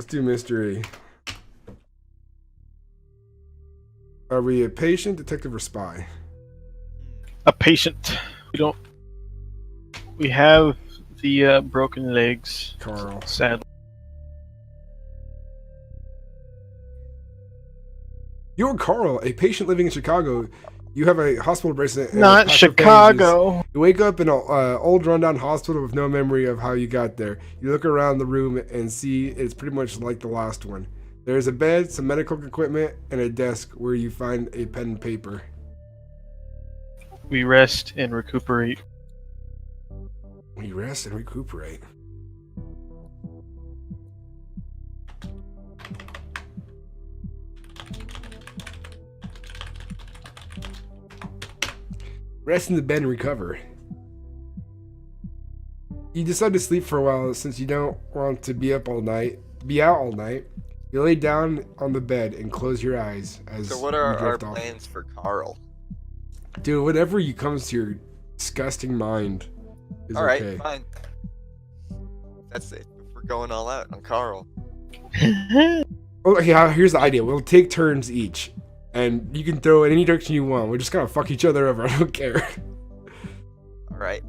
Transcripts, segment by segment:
do mystery. Are we a patient, detective, or spy? A patient. We have the broken legs. Carl. Sadly. You're Carl, a patient living in Chicago. You have a hospital bracelet. And Not a pack of Chicago. bandages. You wake up in an old rundown hospital with no memory of how you got there. You look around the room and see it's pretty much like the last one. There's a bed, some medical equipment, and a desk where you find a pen and paper. We rest and recuperate. We rest and recuperate. Rest in the bed and recover. You decide to sleep for a while since you don't want to be out all night. You lay down on the bed and close your eyes as So what are you our drift off. plans for Carl? Dude, whatever you comes to your disgusting mind is Alright, okay. fine. That's it. We're going all out on Carl. Oh, okay, here's the idea. We'll take turns each. And you can throw it in any direction you want. We're just gonna fuck each other over. I don't care. Alright.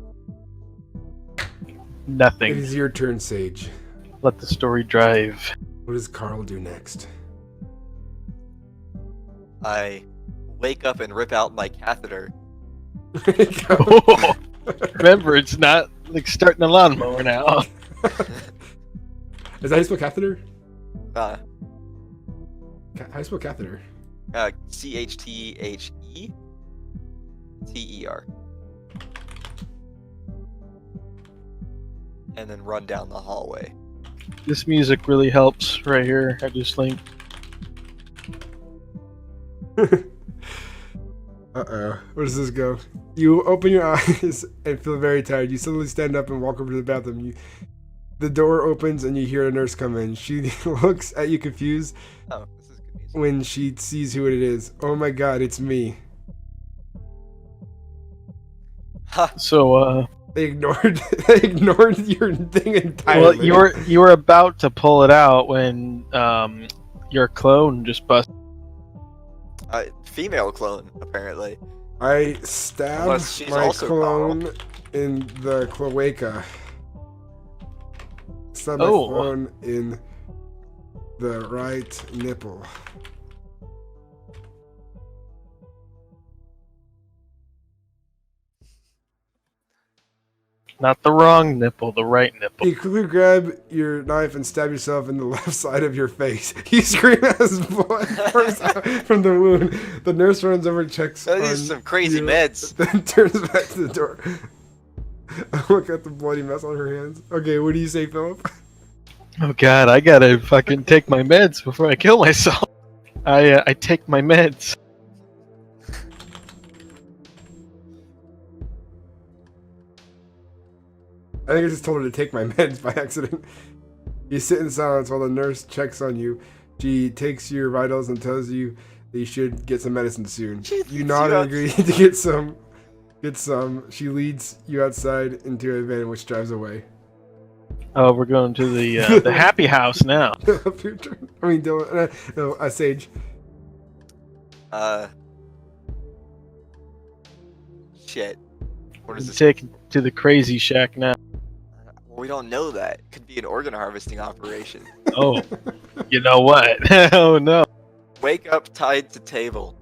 It Nothing. is your turn, Sage. Let the story drive. What does Carl do next? I wake up and rip out my catheter. Remember, it's not like starting a lawnmower now. Is that how you spell catheter? Uh, How do you spell catheter? CHTHETER. And then run down the hallway. This music really helps right here. I just think. Uh-oh. Where does this go? You open your eyes and feel very tired. You suddenly stand up and walk over to the bathroom. The door opens and you hear a nurse come in. She looks at you confused Oh, this is good music. when she sees who it is. Oh my god, it's me. Ha! So, They ignored your thing entirely. well, you were about to pull it out when your clone just busted. Female clone, apparently. I stabbed Unless she's my also clone in the cloaca. Stabbed my Oh. clone in the right nipple. Not the wrong nipple, the right nipple. You quickly grab your knife and stab yourself in the left side of your face. You scream as blood pours out from the wound. The nurse runs over and checks These on are some crazy you, meds. then turns back to the door. I look at the bloody mess on her hands. Okay, what do you say, Philip? Oh god, I gotta fucking take my meds before I kill myself. I take my meds. I think I just told her to take my meds by accident. You sit in silence while the nurse checks on you. She takes your vitals and tells you that you should get some medicine soon. You nod and agree to get some. She leads you outside into a van which drives away. Oh, we're going to the happy house now. Your turn. I mean, Dylan, no, Sage. Shit. What is this? Taken to the crazy shack now. Well, we don't know that. It could be an organ harvesting operation. Oh, you know what? Oh no. Wake up tied to table.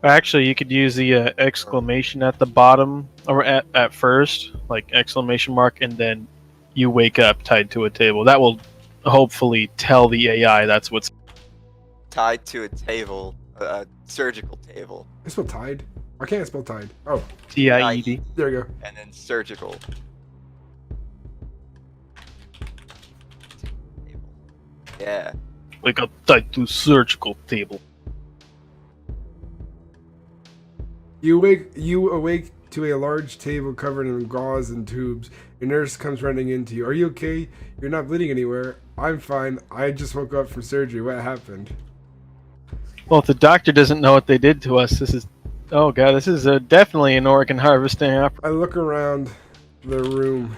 Actually, you could use the exclamation at the bottom or at first, like exclamation mark, and then you wake up tied to a table. That will hopefully tell the AI that's what's. Tied to a table. A surgical table. I spell tied. Why can't I spell tied? Oh, TIED. there we go. And then surgical. Yeah. Wake up tied to surgical table. You awake to a large table covered in gauze and tubes. A nurse comes running into you. Are you okay? You're not bleeding anywhere. I'm fine. I just woke up from surgery. What happened? Well, if the doctor doesn't know what they did to us, this is. Oh god, this is definitely an organ harvesting operation. I look around the room.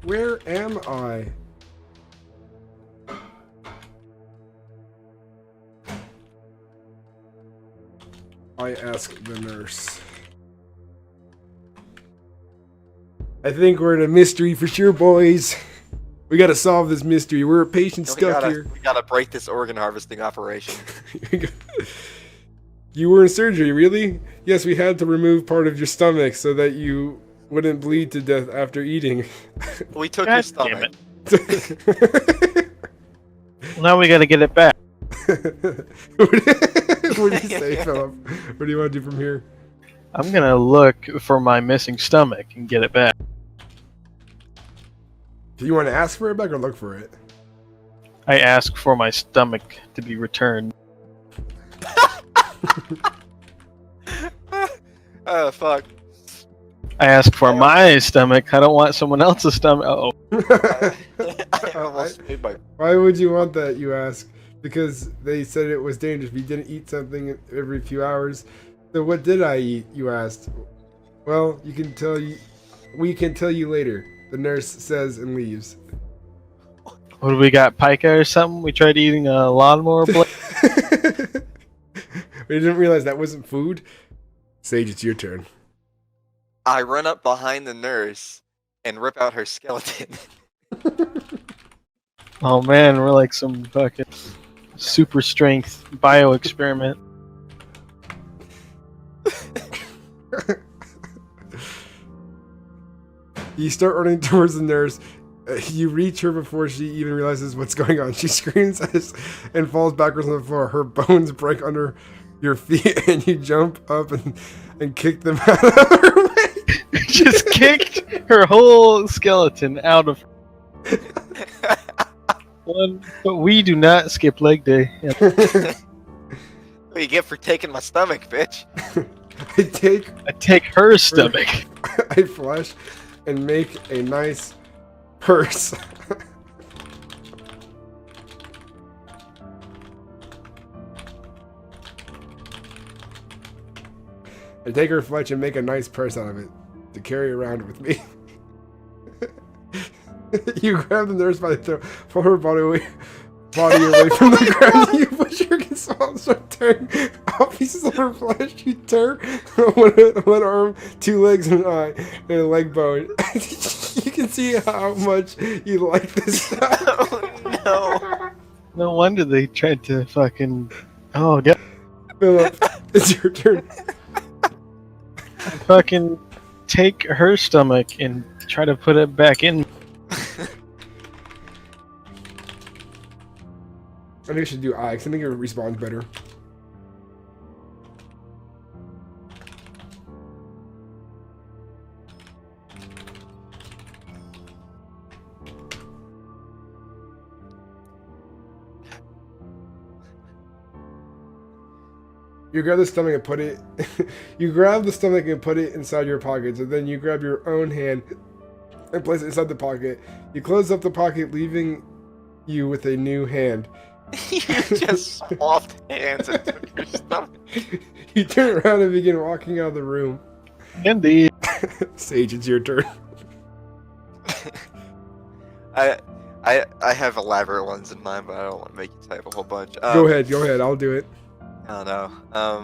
Where am I? I ask the nurse. I think we're in a mystery for sure, boys. We gotta solve this mystery. We're a patient stuck here. We gotta break this organ harvesting operation. You were in surgery, really? Yes, we had to remove part of your stomach so that you wouldn't bleed to death after eating. We took God your stomach. Now we gotta get it back. What do you say, Philip? What do you want to do from here? I'm gonna look for my missing stomach and get it back. Do you want to ask for it back or look for it? I ask for my stomach to be returned. Oh, fuck. I ask for my stomach. I don't want someone else's stomach. Uh-oh. I almost made my... Why would you want that, you ask? Because they said it was dangerous if you didn't eat something every few hours. So what did I eat, you asked? Well, we can tell you later, the nurse says and leaves. What do we got, pica or something? We tried eating a lawnmower blade? We didn't realize that wasn't food. Sage, it's your turn. I run up behind the nurse and rip out her skeleton. Oh man, we're like some fucking super strength bio experiment. You start running towards the nurse. You reach her before she even realizes what's going on. She screams and falls backwards on the floor. Her bones break under your feet, and you jump up and kick them out of her way. Just kicked her whole skeleton out of one. But we do not skip leg day. Yeah. What you get for taking my stomach, bitch? I take her stomach. I flush and make a nice purse. I take her flesh and make a nice purse out of it to carry around with me. You grab the nurse by the throat, pull her body away from the ground. You push her against the wall and start tearing off pieces of her flesh. You tear one arm, 2 legs, and an eye, and a leg bone. You can see how much you like this stuff. Oh, no. No wonder they tried to fucking... Oh, yeah. Philip, it's your turn. Fucking take her stomach and try to put it back in. I think I should do I, because I think it responds better. You grab the stomach and put it. You grab the stomach and put it inside your pocket. So then you grab your own hand and place it inside the pocket. You close up the pocket, leaving you with a new hand. You just swapped hands and took your stomach. You turn around and begin walking out of the room. Indeed. Sage, it's your turn. I have elaborate ones in mind, but I don't want to make you type a whole bunch. Go ahead, I'll do it. I don't know.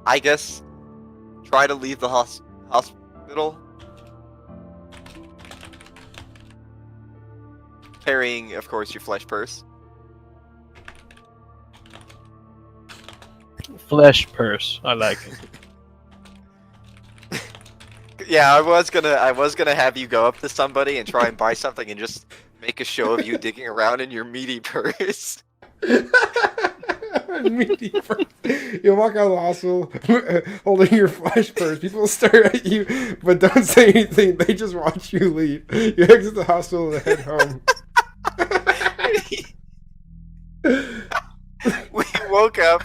I guess try to leave the hospital carrying, of course, your flesh purse. Flesh purse. I like it. Yeah, I was gonna have you go up to somebody and try and buy something and just make a show of you digging around in your meaty purse. Meaty purse. You walk out of the hospital holding your flesh purse. People stare at you, but don't say anything. They just watch you leave. You exit the hospital and head home. We woke up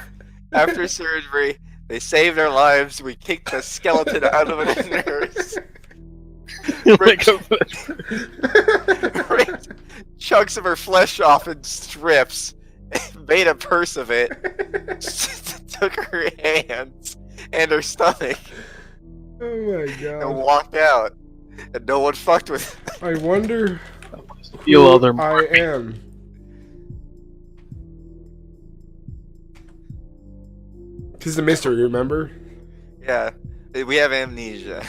after surgery. They saved our lives. We kicked the skeleton out of a nurse. Like a flesh purse. Ripped chunks of her flesh off in strips, made a purse of it, took her hands and her stomach, Oh my and god. walked out, and no one fucked with him. I wonder Feel all who their I morphine. am. This is a mystery, remember? Yeah, we have amnesia.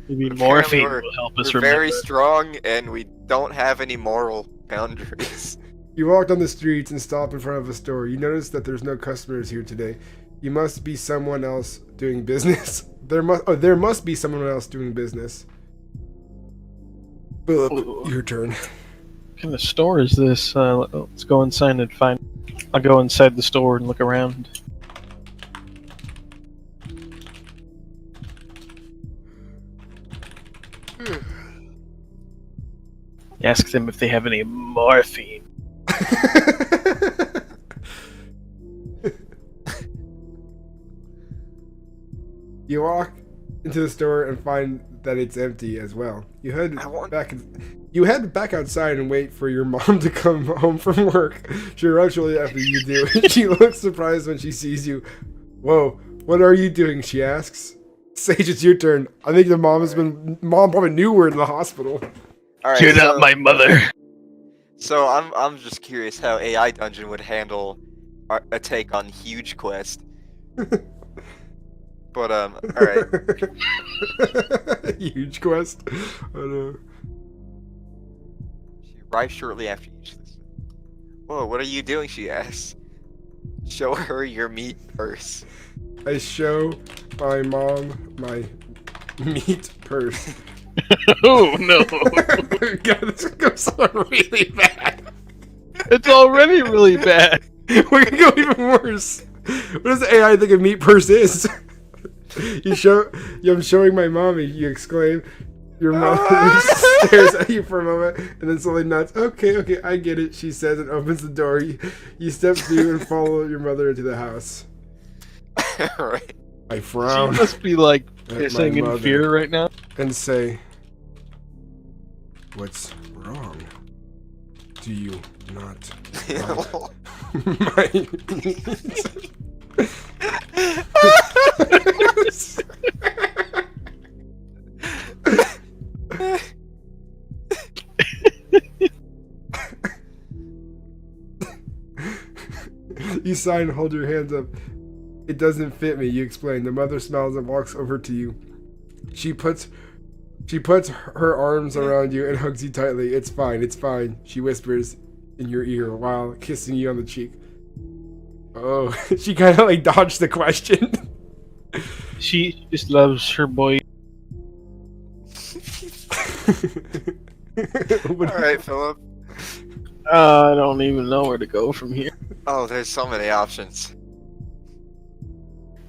Maybe Apparently morphine we're- will help us We're remember. very strong, and we don't have any moral boundaries. You walk down the streets and stop in front of a store. You notice that there's no customers here today. You must be someone else doing business. There must be someone else doing business. Philip, Ooh. your turn. What kind of store is this? Let's go inside and find. I'll go inside the store and look around. Ask them if they have any morphine. You walk into the store and find that it's empty as well. You head back outside and wait for your mom to come home from work. She arrives shortly after you do. She looks surprised when she sees you. Whoa, what are you doing? She asks. Sage, it's your turn. I think the mom probably knew we're in the hospital. All right, You're so, not my mother. so I'm just curious how AI Dungeon would handle a take on Huge Quest. But all right. Huge quest. I know. She arrives shortly after you. Whoa, what are you doing? She asks. Show her your meat purse. I show my mom my meat purse. Oh no! God, this goes really bad. It's already really bad. We're gonna go even worse. What does the AI think a meat purse is? I'm showing my mommy, you exclaim. Your mom stares at you for a moment and then slowly nods. Okay, I get it, she says and opens the door. You step through and follow your mother into the house. Right. I She frown must be like at pissing my in mother fear right now. and say, "What's wrong? Do you not like my meat?" You sigh and hold your hands up. It doesn't fit me, you explain. The mother smiles and walks over to you. She puts her arms around you and hugs you tightly. It's fine, she whispers in your ear while kissing you on the cheek. Oh, she kind of like dodged the question. She just loves her boy. Alright, Philip. I don't even know where to go from here. Oh, there's so many options.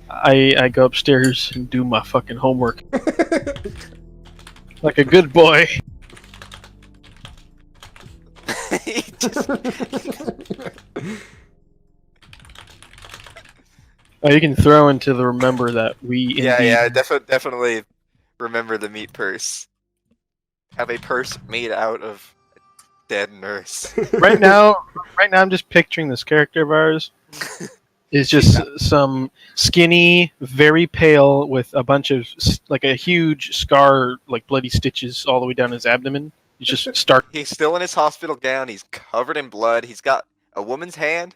I go upstairs and do my fucking homework. Like a good boy. He just- Oh, you can throw into the remember that we yeah, indeed- definitely remember the meat purse. Have a purse made out of a dead nurse. Right now I'm just picturing this character of ours is just some skinny, very pale with a bunch of like a huge scar, like bloody stitches all the way down his abdomen. He's just stark. He's still in his hospital gown. He's covered in blood. He's got a woman's hand.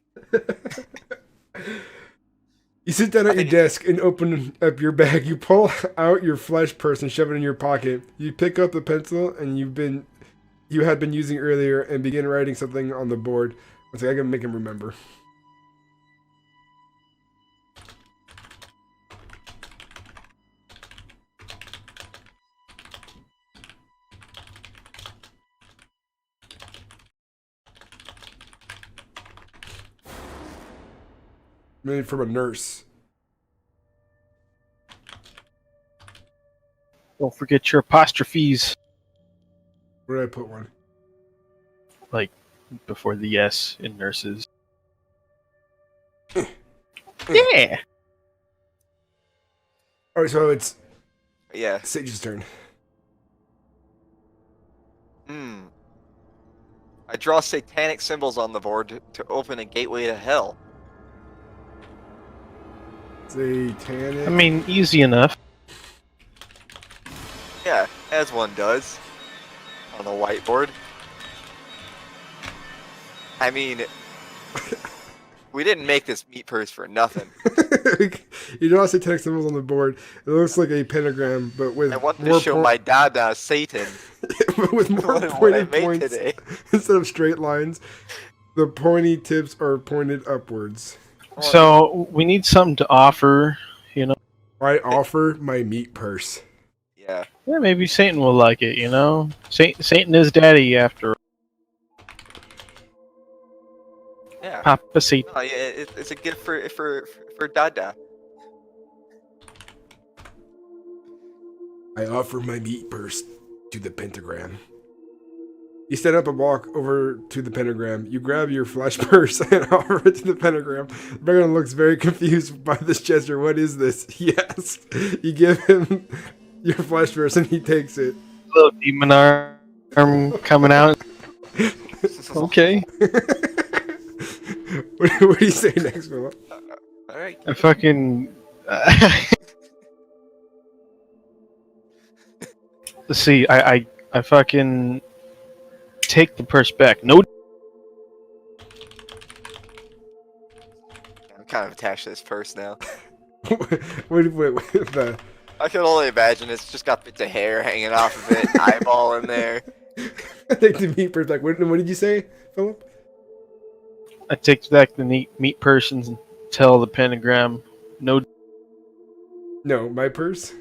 You sit down at your desk and open up your bag. You pull out your flesh purse and shove it in your pocket. You pick up the pencil and you had been using earlier and begin writing something on the board. It's like I can make him remember. Made from a nurse. Don't forget your apostrophes Where did I put one? before the S in nurses. Yeah. Alright, so it's Yeah. Sage's turn. I draw satanic symbols on the board to open a gateway to hell. Satanic. I mean, easy enough. As one does. On a whiteboard. I mean, we didn't make this meat purse for nothing. You know, I satanic symbols on the board. It looks like a pentagram, but with I wanted to more show my dada Satan but with more what I pointed made points today. instead of straight lines. The pointy tips are pointed upwards. So we need something to offer, you know. I offer my meat purse. Yeah. Yeah, maybe Satan will like it, you know. Satan is daddy after Yeah. Papa Satan. No, yeah, it's a gift for Dada. I offer my meat purse to the pentagram. You stand up and walk over to the pentagram. You grab your flesh purse and offer it to the pentagram. The pentagram looks very confused by this gesture. What is this? Yes. You give him your flesh purse and he takes it. Little demon arm coming out. Okay. What do you say next, Philip? Alright. I fucking. Let's see. I fucking take the purse back. No. I'm kind of attached to this purse now. wait, the... I can only imagine it's just got bits of hair hanging off of it, eyeball in there. I take the meat purse back. What did you say, Philip? I take back the meat purse and tell the pentagram. No. No, my purse.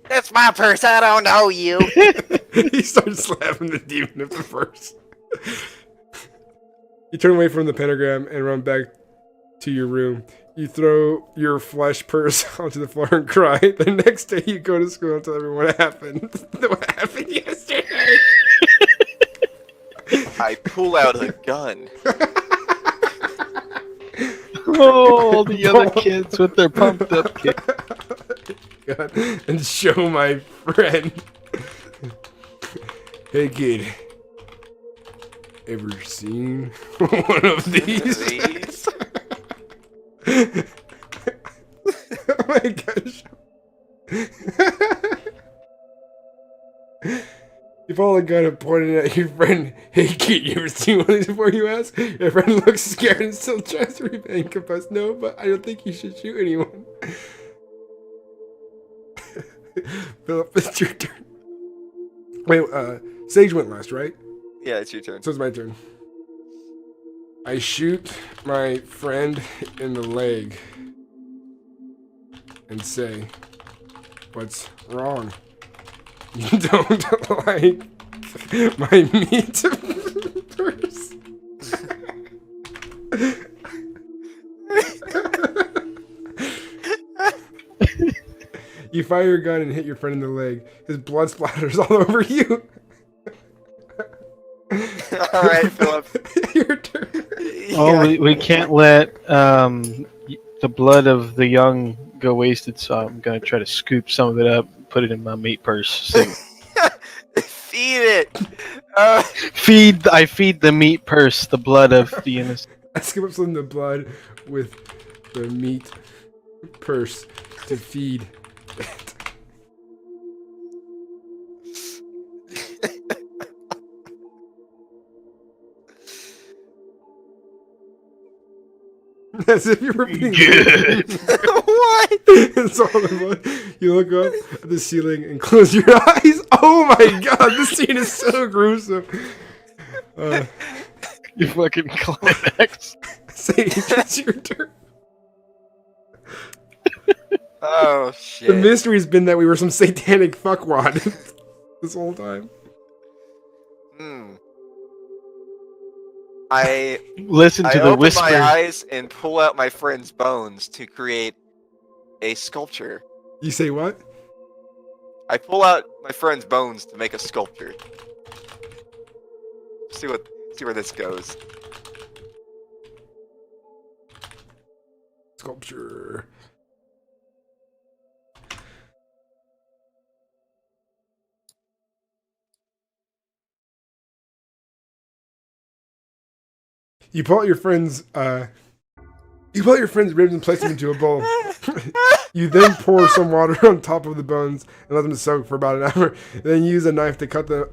That's my purse, I don't know you. He starts slapping the demon at the purse. You turn away from the pentagram and run back to your room. You throw your flesh purse onto the floor and cry. The next day you go to school and tell everyone what happened. What happened yesterday? I pull out a gun. Oh, all the other kids with their pumped up kids. God, and show my friend. Hey kid, ever seen one of these? These? Oh my gosh. You follow the gun and point it at your friend. Hey kid, you ever seen one of these before, you ask? Your friend looks scared and still tries to remain confess. No, but I don't think you should shoot anyone. Philip, it's your turn. Wait, Sage went last, right? Yeah, it's your turn. So it's my turn. I shoot my friend in the leg and say, "What's wrong? You don't like my meat purse?" You fire your gun and hit your friend in the leg. His blood splatters all over you. Alright, Philip. Your turn. Oh, we can't let the blood of the young go wasted, so I'm gonna try to scoop some of it up, and put it in my meat purse. So Feed it. I feed the meat purse the blood of the innocent. I skip up some of the blood with the meat purse to feed it. As if you were being Good. What? It's all the blood. You look up at the ceiling and close your eyes. Oh my god, this scene is so gruesome. You fucking climax. Sage, it's your turn. Oh, The shit. mystery's been that we were some satanic fuckwad this whole time. I Listen to the open whisper. my eyes and pull out my friend's bones to create a sculpture. You say what? I pull out my friend's bones to make a sculpture. See where this goes. Sculpture. You pull out your friend's ribs and place them into a bowl. You then pour some water on top of the bones and let them soak for about an hour. Then use a knife to cut the.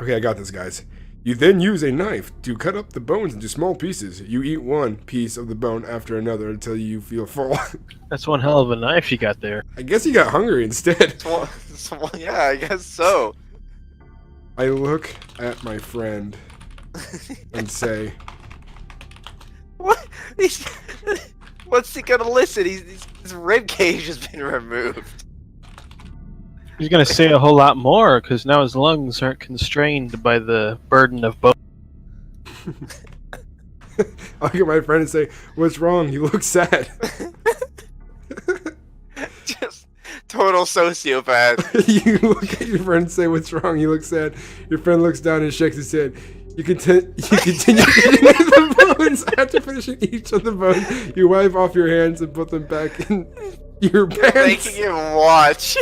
Okay, I got this, guys. You then use a knife to cut up the bones into small pieces. You eat one piece of the bone after another until you feel full. That's one hell of a knife you got there. I guess you got hungry instead. Yeah, I guess so. I look at my friend and say, What? What's he gonna listen? His rib cage has been removed. He's gonna say a whole lot more because now his lungs aren't constrained by the burden of both. I look at my friend and say, "What's wrong? You look sad." Just total sociopath. You look at your friend and say, "What's wrong? You look sad." Your friend looks down and shakes his head. You continue eating the bones. After finishing each of the bones, you wipe off your hands and put them back in your pants. Making him watch.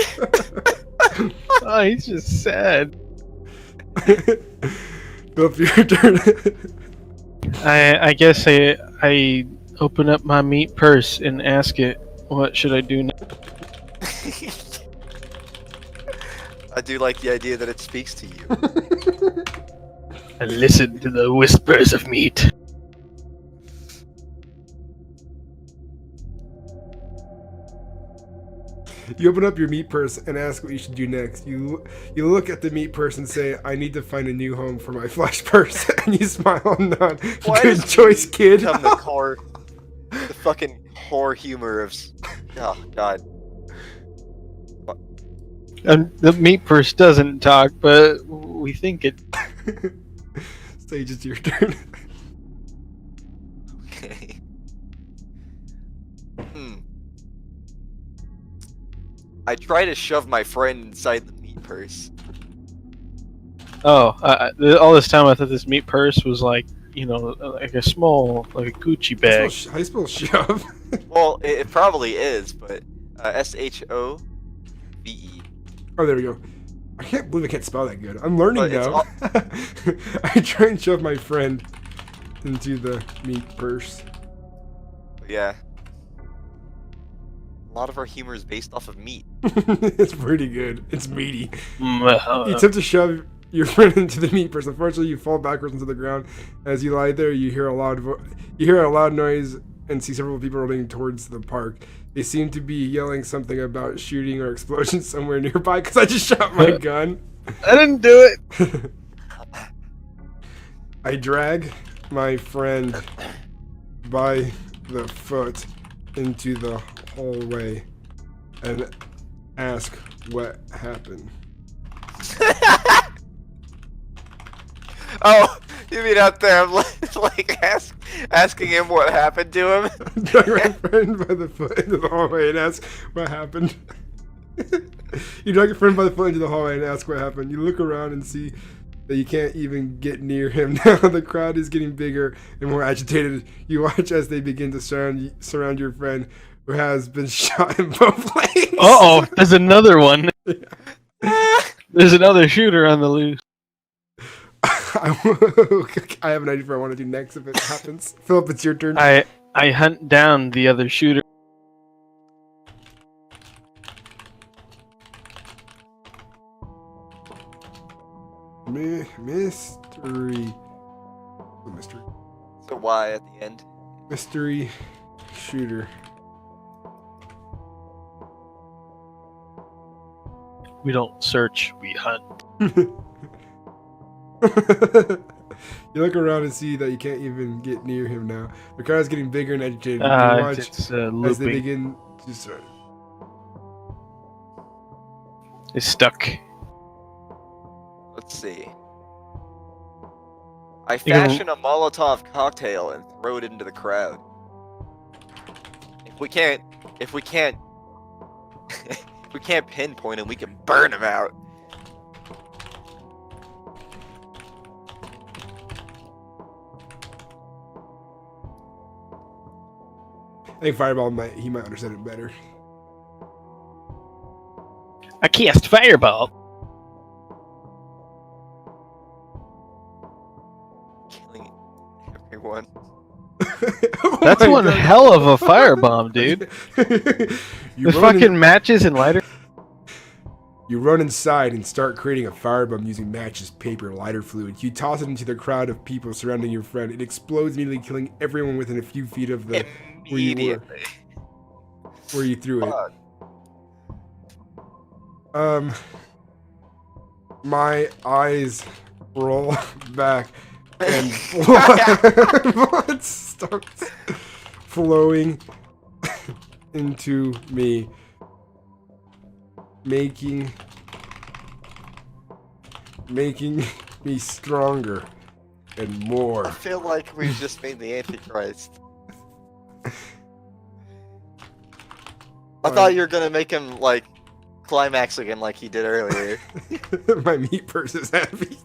Oh, he's just sad. Philip, your turn. I guess I open up my meat purse and ask it, what should I do now? I do like the idea that it speaks to you. And listen to the whispers of meat. You open up your meat purse and ask what you should do next. You look at the meat purse and say, "I need to find a new home for my flesh purse." And you smile and nod. Why Good does choice, kid. Become the fucking whore humor of. Oh God. And the meat purse doesn't talk, but we think it. Sage, it's your turn. Okay. I try to shove my friend inside the meat purse. Oh, all this time I thought this meat purse was like, you know, like a small, like a Gucci bag. How do you spell shove? Well, it probably is, but SHOVE. Oh, there we go. I can't believe I can't spell that good. I'm learning But it's now. I try and shove my friend into the meat purse. Yeah. A lot of our humor is based off of meat. It's pretty good. It's meaty. You Uh, attempt to shove your friend into the meat purse. Unfortunately, you fall backwards into the ground. As you lie there, you hear a loud noise and see several people running towards the park. They seem to be yelling something about shooting or explosion somewhere nearby because I just shot my gun. I didn't do it. I drag my friend by the foot into the hallway and ask what happened. Oh, you mean out there, like asking him what happened to him? Drag my friend by the foot into the hallway and ask what happened. You drag your friend by the foot into the hallway and ask what happened. You look around and see that you can't even get near him now. The crowd is getting bigger and more agitated. You watch as they begin to surround your friend who has been shot in both legs. Uh-oh, there's another one. There's another shooter on the loose. I have an idea for what I want to do next if it happens. Philip, it's your turn. I hunt down the other shooter. Mystery. Oh, mystery. So why at the end? Mystery shooter. We don't search, we hunt. You look around and see that you can't even get near him now. The crowd is getting bigger and agitated. You watch It's as they looping. begin to surround. It's stuck. Let's see. I You can- fashion a Molotov cocktail and throw it into the crowd. If we can't, if we can't pinpoint him, we can burn him out. I think Fireball might understand it better. I cast fireball. one. Oh That's my one God. hell of a firebomb, dude. You The run in- fucking matches and lighter. You run inside and start creating a firebomb using matches, paper, lighter fluid. You toss it into the crowd of people surrounding your friend. It explodes immediately, killing everyone within a few feet of the where you were, Immediately. where you threw it. Fuck. My eyes roll back and blood starts flowing into me, making me stronger and more. I feel like we just made the Antichrist. I thought you were gonna make him like climax again like he did earlier. My meat purse is happy.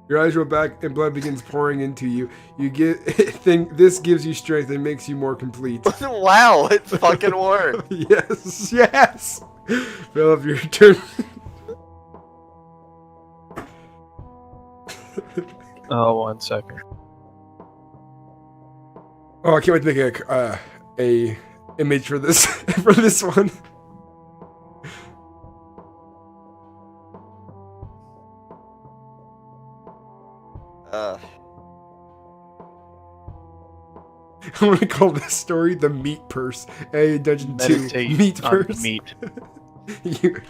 Your eyes roll back and blood begins pouring into you. This gives you strength and makes you more complete. Wow, it fucking worked. Yes. Philip, your turn. Oh, 1 second. Oh, I can't wait to make a image for this for this one. I'm gonna call this story the Meat Purse. A Dungeon 2 Meditate Meat on the Purse. meat. You-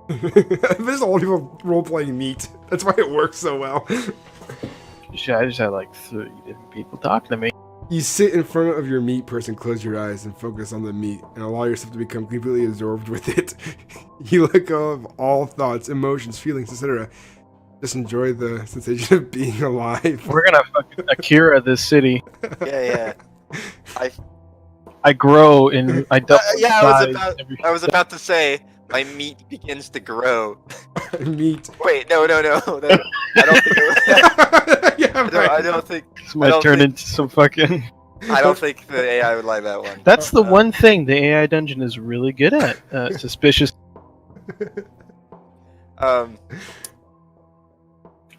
There's a lot of people role-playing meat. That's why it works so well. Shit, I just had like 3 different people talking to me. You sit in front of your meat purse and close your eyes and focus on the meat and allow yourself to become completely absorbed with it. You let go of all thoughts, emotions, feelings, etc. Just enjoy the sensation of being alive. We're gonna fucking Akira this city. Yeah. I grow and I double Yeah, size every I was about to say my meat begins to grow. Meat. Wait, no. I don't think. Yeah, I don't think. Somebody don't turn think- into some fucking. I don't think the AI would like that one. That's the one thing the AI dungeon is really good at. Suspicious.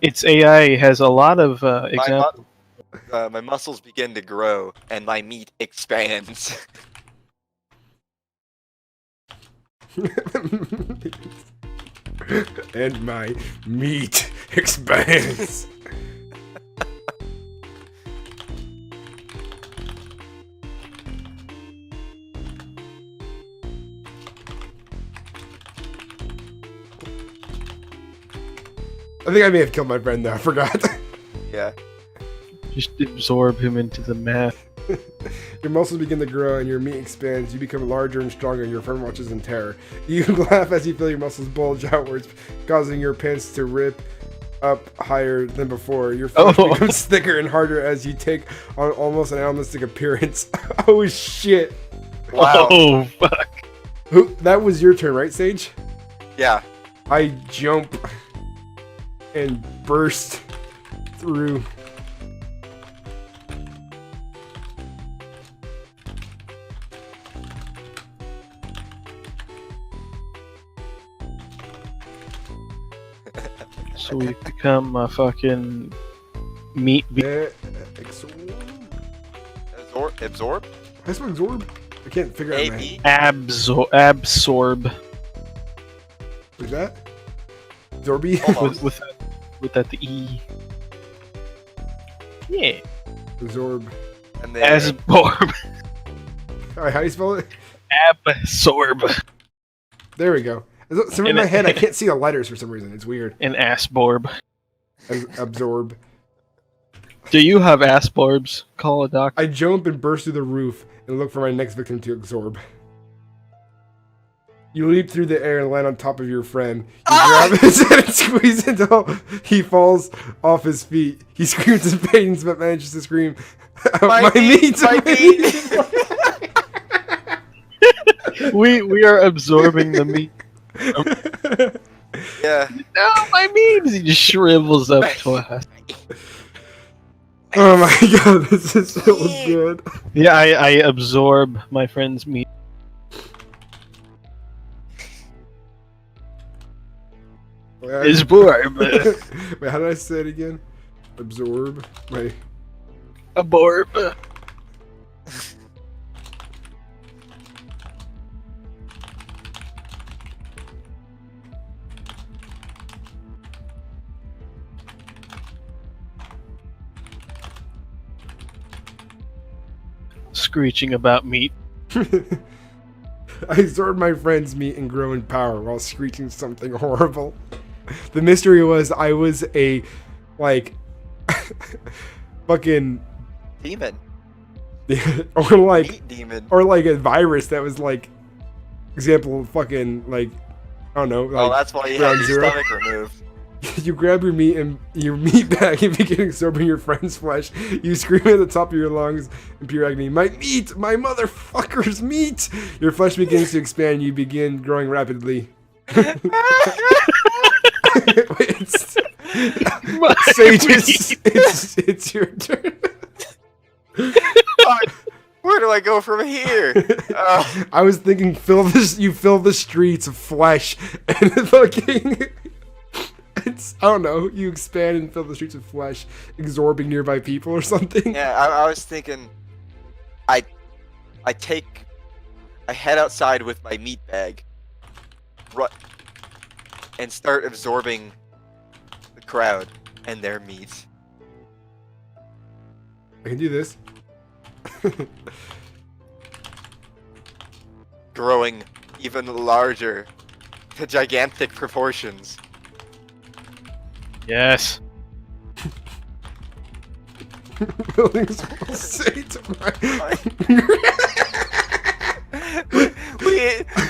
Its AI has a lot of examples. My muscles begin to grow and my meat expands. And my meat expands. I think I may have killed my friend though, I forgot. Yeah. Just absorb him into the math. Your muscles begin to grow and your meat expands. You become larger and stronger and your friend watches in terror. You laugh as you feel your muscles bulge outwards, causing your pants to rip up higher than before. Your flesh becomes thicker and harder as you take on almost an animalistic appearance. Oh shit. Wow. Oh fuck. That was your turn, right, Sage? Yeah. I jump and burst through. So we've become a fucking meat. Absorb? I spell absorb? I can't figure out my AB? Absorb. What is that? Zorby? Almost. with that the E. Yeah. Absorb. And then Absorb. Alright, how do you spell it? Absorb. There we go. So in my head, I can't see the letters for some reason. It's weird. An assborb. Absorb. Do you have assborbs? Call a doctor. I jump and burst through the roof and look for my next victim to absorb. You leap through the air and land on top of your friend. You grab his head and squeeze until he falls off his feet. He screams in pain but manages to scream, My meat! We are absorbing the meat. Yeah, Yeah. No, my meat! He just shrivels up twice. Oh my god, this is so good. Yeah, I absorb my friend's meat. Absorb. Wait, how did I say it again? Absorb. Wait. Absorb. Screeching about meat. I absorbed my friend's meat and grow in power while screeching something horrible. The mystery was I was a, like, fucking Demon. or like Meat demon. or like a virus that was like, example, fucking like, I don't know. Like, Oh, that's why you had Ground your Zero. stomach removed. You grab your meat and your meat bag and begin absorbing your friend's flesh. You scream at the top of your lungs in pure agony, "My meat! My motherfucker's meat!" Your flesh begins to expand. You begin growing rapidly. Wait, Sage, it's your turn. Fuck. Where do I go from here? I was thinking, you fill the streets of flesh and fucking. I don't know. You expand and fill the streets with flesh, absorbing nearby people or something. Yeah, I was thinking. I head outside with my meat bag, and start absorbing the crowd and their meat. I can do this. Growing even larger to gigantic proportions. Yes. Buildings will say to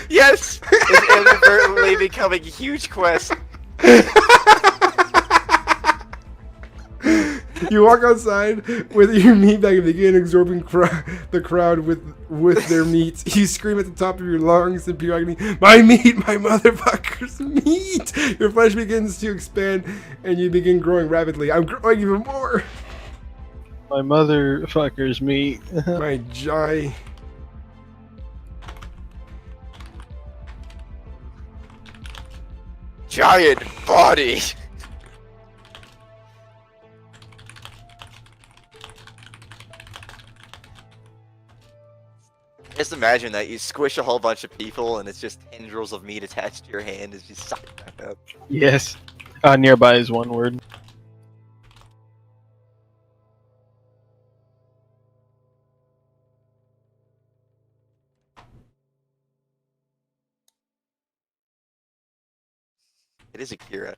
Yes! It's inadvertently becoming a huge quest. You walk outside with your meat bag and begin absorbing the crowd with their meat. You scream at the top of your lungs in pure agony, "My meat! My motherfucker's meat!" Your flesh begins to expand and you begin growing rapidly. I'm growing even more. My motherfucker's meat. My Giant body! Just imagine that you squish a whole bunch of people and it's just tendrils of meat attached to your hand as you suck it back up. Yes. Nearby is one word. It is Akira.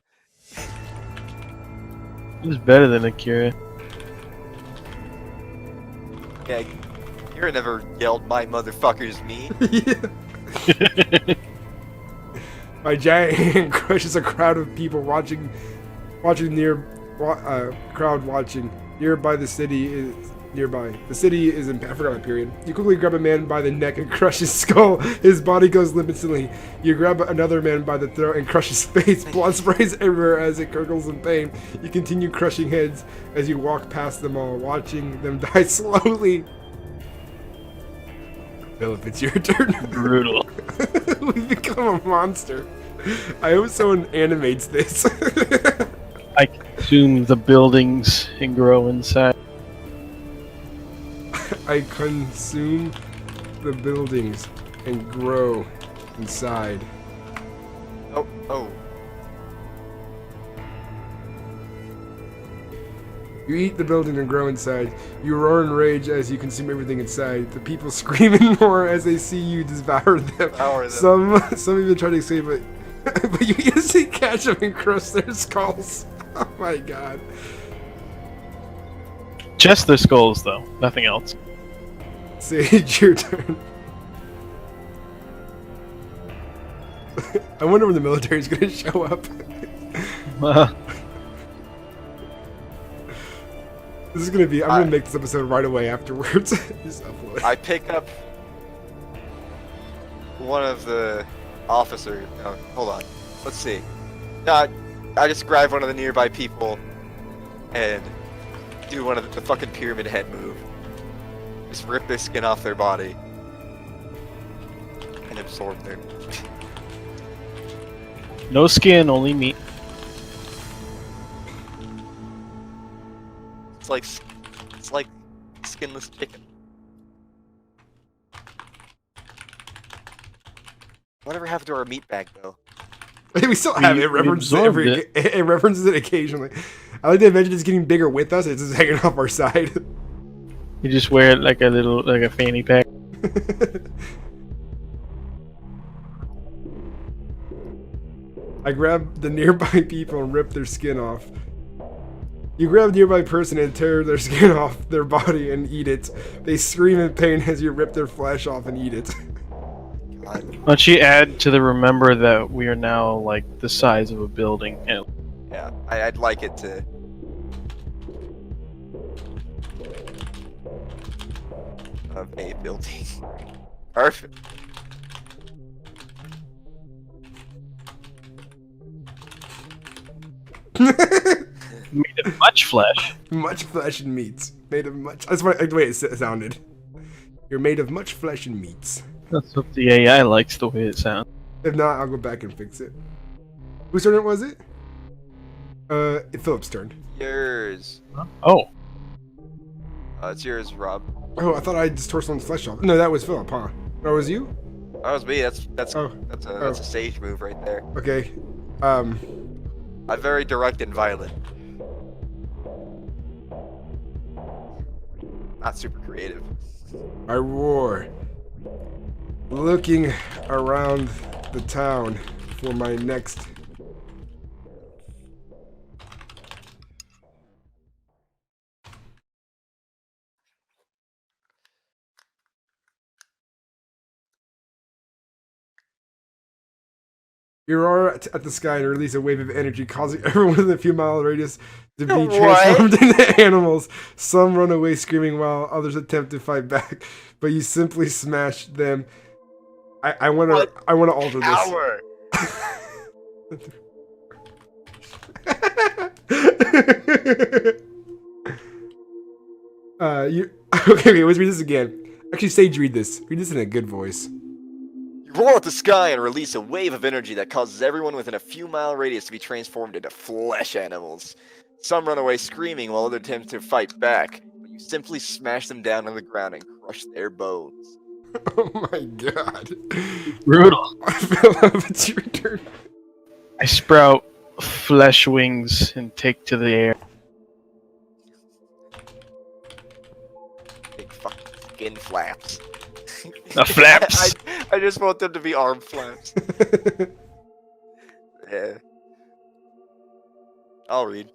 It's better than Akira. Yeah, Akira never yelled "my motherfucker's meat." Yeah. My giant hand crushes a crowd of people watching crowd watching nearby. The city is nearby. The city is in. I forgot that period. You quickly grab a man by the neck and crush his skull. His body goes limp instantly. You grab another man by the throat and crush his face. Blood sprays everywhere as it gurgles in pain. You continue crushing heads as you walk past them all, watching them die slowly. Philip, it's your turn. Brutal. We've become a monster. I hope someone animates this. I consume the buildings and grow inside. I consume the buildings and grow inside. Oh. You eat the building and grow inside. You roar in rage as you consume everything inside. The people scream in horror as they see you devour them. Devour them. Some even try to escape, but you easily catch them and crush their skulls. Oh my god. Just their skulls, though. Nothing else. Sage, your turn. I wonder when the military is going to show up. This is going to be... I'm going to make this episode right away afterwards. Just upload it. I pick up one of the officers. No, hold on. Let's see. I just grab one of the nearby people and do one of the fucking pyramid head move. Just rip their skin off their body and absorb their. No skin, only meat. It's like skinless chicken. Whatever happened to our meat bag though? We still have it. It references it, it references it occasionally. I like to imagine it's getting bigger with us. It's just hanging off our side. You just wear it like a fanny pack. I grab the nearby people and rip their skin off. You grab a nearby person and tear their skin off their body and eat it. They scream in pain as you rip their flesh off and eat it. God. Why don't you add to the remember that we are now like the size of a building? And Yeah, I'd like it to. Of a building. Perfect. made of much flesh. Much flesh and meats. Made of much. That's what the way it sounded. You're made of much flesh and meats. That's what the AI likes the way it sounds. If not, I'll go back and fix it. Whose turn was it? Philip's turn. Yours. Oh, It's yours, Rob. Oh, I thought I just tore someone's flesh off. No, that was Philip, huh? That was you? That was me. That's Oh. that's a sage move right there. Okay. I'm very direct and violent. Not super creative. I roar, looking around the town for my next. You roar at the sky and release a wave of energy, causing everyone within a few mile radius to be transformed into animals. Some run away screaming while others attempt to fight back, but you simply smash them. I want to alter this. Power. You okay? Let's read this again. Actually, Sage, read this. Read this in a good voice. You roar at the sky and release a wave of energy that causes everyone within a few mile radius to be transformed into flesh animals. Some run away screaming while others attempt to fight back, but you simply smash them down on the ground and crush their bones. Oh my god! brutal. Philip, it's your turn. I sprout flesh wings and take to the air. Big fucking skin flaps. The flaps. I just want them to be arm flaps. Yeah. I'll read.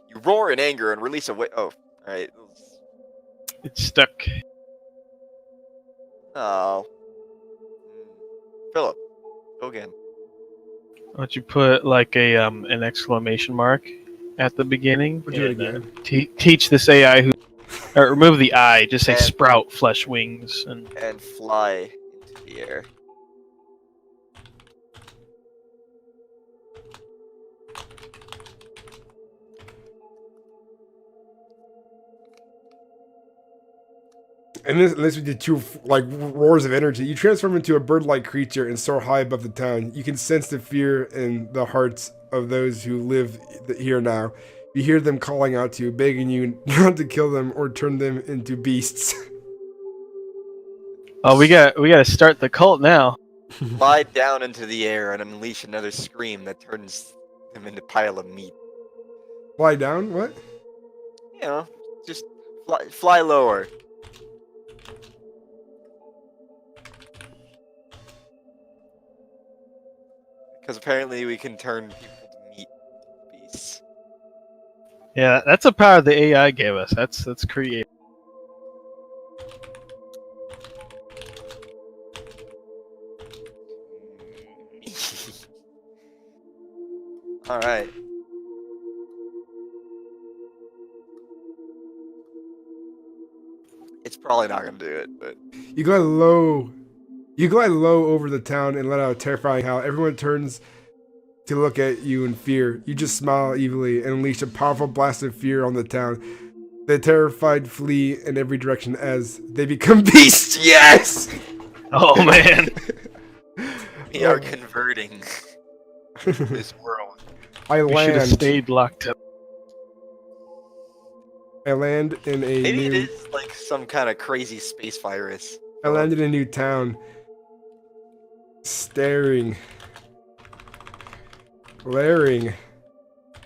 You roar in anger and release a Oh, alright. It's stuck. Oh. Philip, go again. Why don't you put like a an exclamation mark at the beginning? We'll do it and, again. Teach this AI who, or remove the I. Just say And- sprout flesh wings and. And fly into the air. And this with the two like roars of energy, you transform into a bird-like creature and soar high above the town. You can sense the fear in the hearts of those who live here now. You hear them calling out to you, begging you not to kill them or turn them into beasts. Oh, we got to start the cult now. Fly down into the air and unleash another scream that turns them into a pile of meat. Fly down? What? You know, just fly lower. Because apparently we can turn people to meat beasts. Yeah, that's a power the AI gave us. That's creative. Alright. It's probably not gonna do it, but You glide low. You glide low over the town and let out a terrifying howl. Everyone turns to look at you in fear. You just smile evilly and unleash a powerful blast of fear on the town. The terrified flee in every direction as they become beasts. Yes! Oh man. We are converting this world. I We should have land. stayed locked up. I land in a Maybe it new. is like some kind of crazy space virus. I landed in a new town. Staring. Glaring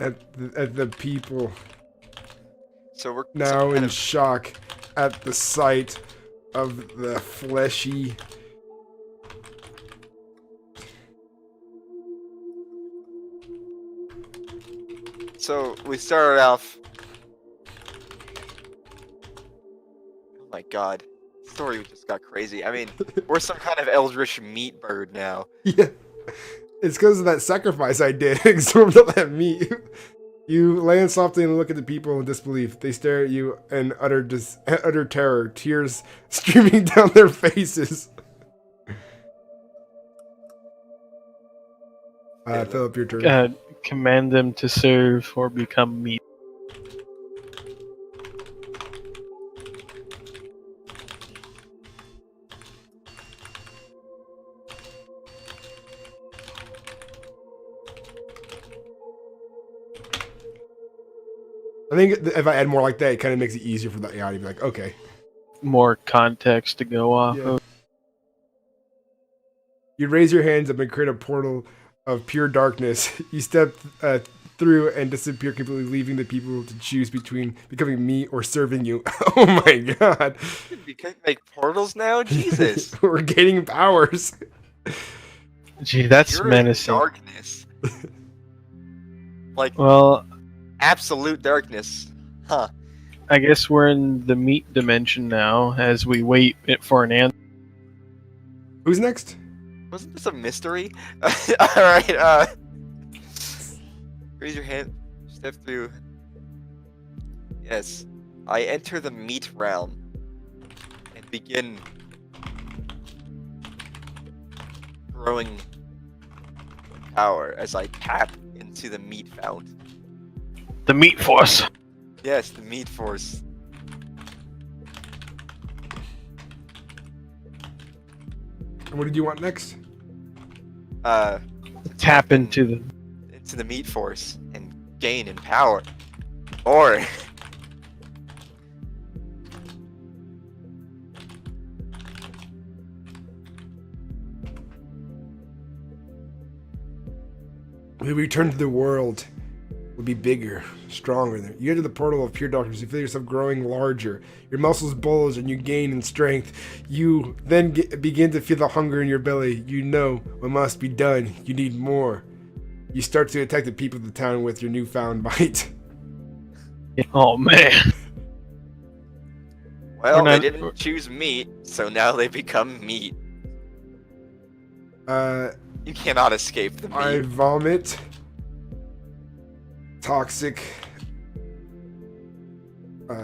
at the people. So we're Now some in kind of, shock at the sight of the fleshy. so we started off. Oh my god, the story just got crazy. I mean, we're some kind of eldritch meat bird now. Yeah. It's because of that sacrifice I did. Absorbed up that meat. You land softly and look at the people in disbelief. They stare at you in utter terror, tears streaming down their faces. Philip, your turn. Command them to serve or become meat. I think if I add more like that, it kind of makes it easier for the AI to be like, okay. More context to go off Yeah. of. You raise your hands up and create a portal of pure darkness. You step through and disappear completely, leaving the people to choose between becoming meat or serving you. Oh my god. We can make portals now? Jesus. We're gaining powers. Gee, that's You're in menacing. darkness. Like, Well, absolute darkness. Huh. I guess we're in the meat dimension now as we wait for an answer. Who's next? Wasn't this a mystery? Alright, raise your hand. Step through. Yes. I enter the meat realm. And begin growing power as I tap into the meat fountain. The meat force. Yes, the meat force. And what did you want next? Tap into Into the meat force and gain in power. Or We return to the world. Will be bigger, stronger. You enter the portal of pure darkness. You feel yourself growing larger. Your muscles bulge and you gain in strength. You then begin to feel the hunger in your belly. You know what must be done. You need more. You start to attack the people of the town with your newfound might. Oh man. well, We're not- they didn't choose meat, so now they become meat. You cannot escape the meat. I vomit. Toxic.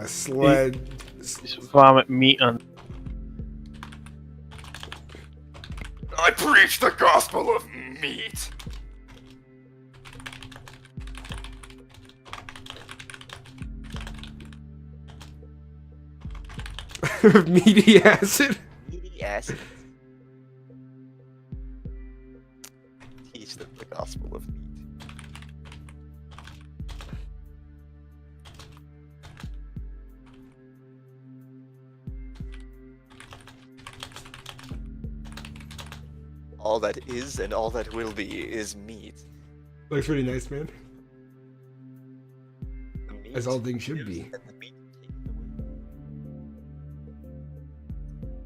Sled. Just vomit meat on. I preach the gospel of meat. Meaty acid. Meaty acid. Teach them the gospel of meat. All that is and all that will be is meat. Looks pretty nice, man. The meat As all things should gives be. and the meat takes away.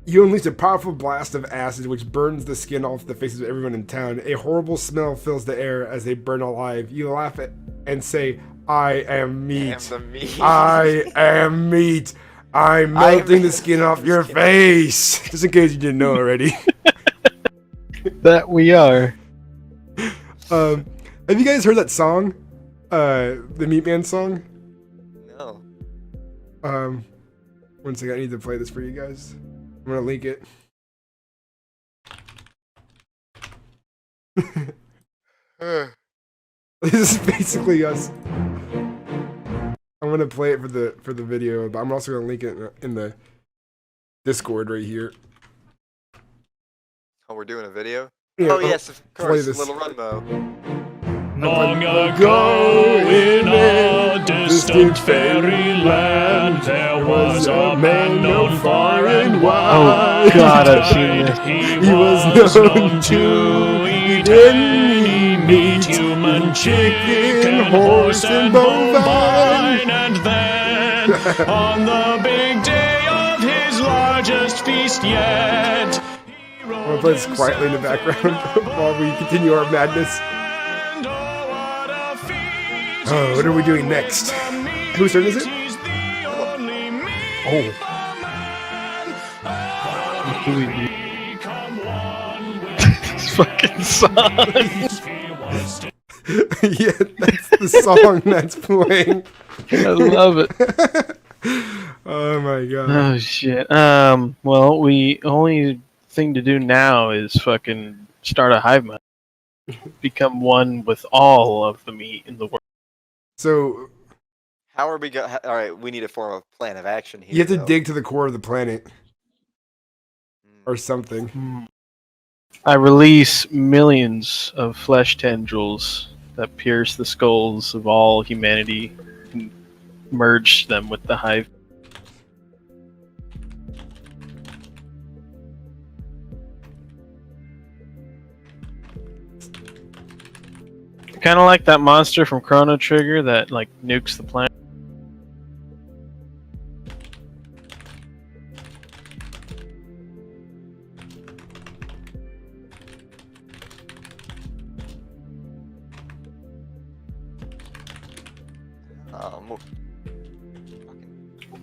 You unleash a powerful blast of acid which burns the skin off the faces of everyone in town. A horrible smell fills the air as they burn alive. You laugh at and say, I am meat. I am the meat. I am meat. I'm melting the skin off your face. Just in case you didn't know already. That we are. Have you guys heard that song? The Meat Man song? No. One second, I need to play this for you guys. I'm gonna link it. This is basically us. I'm gonna play it for the video, but I'm also gonna link it in the Discord right here. Oh, we're doing a video? Yeah, Oh, yes, of play course. this. Little Runmo. Long ago, in a distant fairyland, there was a man known far and wide. Oh God, I've seen this. He was known to eat any meat, human, chicken, horse, and bovine. And then, on the big day of his largest feast yet, I'm gonna play this quietly in the background while we continue our madness. Oh, what are we doing next? Whose turn is it? Oh. What do we do? This fucking song. Yeah, that's the song that's playing. I love it. Oh my god. Oh shit. Well, we only thing to do now is fucking start a hive mind. Become one with all of the meat in the world. So How are we going? All right, we need to form a plan of action here. you have to though. dig to the core of the planet or something. I release millions of flesh tendrils that pierce the skulls of all humanity and merge them with the hive. Kind of like that monster from Chrono Trigger that like nukes the planet.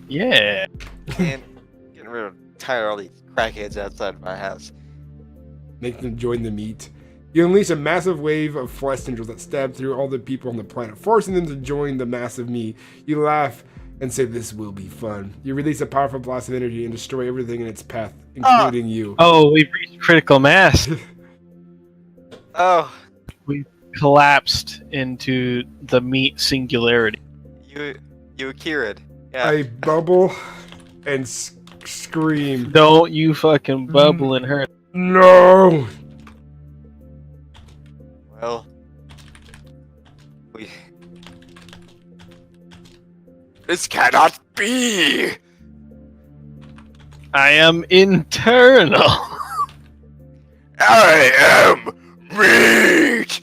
Yeah. Man, getting rid of tired of all these crackheads outside my house. Make them join the meat. You unleash a massive wave of flesh tendrils that stab through all the people on the planet, forcing them to join the massive meat. You laugh and say, "This will be fun." You release a powerful blast of energy and destroy everything in its path, including you. Oh, we've reached critical mass. Oh, We collapsed into the meat singularity. you Akirid. Yeah. I bubble and scream. Don't you fucking bubble and hurt. No! Well, this cannot be. I am internal. I am meat.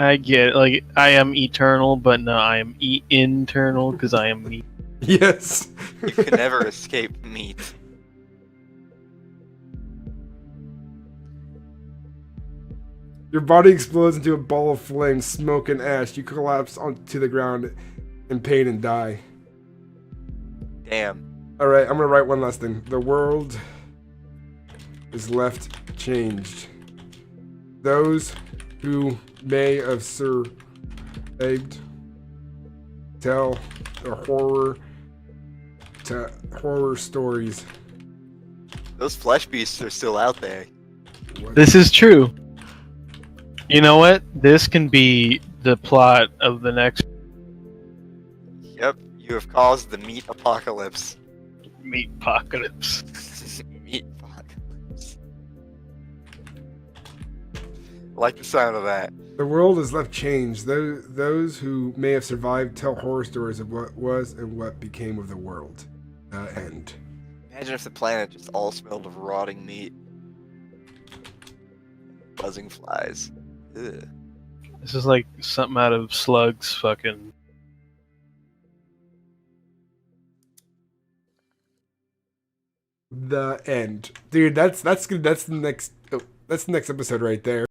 I get it. Like, I am eternal, but no, I am internal because I am meat. Yes. You can never escape meat. Your body explodes into a ball of flame, smoke, and ash. You collapse onto the ground in pain and die. Damn. Alright, I'm gonna write one last thing. The world is left changed. Those who may have survived tell the horror stories. Those flesh beasts are still out there. This is true. You know what? This can be the plot of the next Yep, you have caused the meat apocalypse. meat apocalypse. Meat apocalypse. I like the sound of that. The world is left changed. Those who may have survived tell horror stories of what was and what became of the world. The end. Imagine if the planet just all smelled of rotting meat. Buzzing flies. Ugh. This is like something out of Slug's fucking. The end, dude. That's the next. Oh, that's the next episode right there.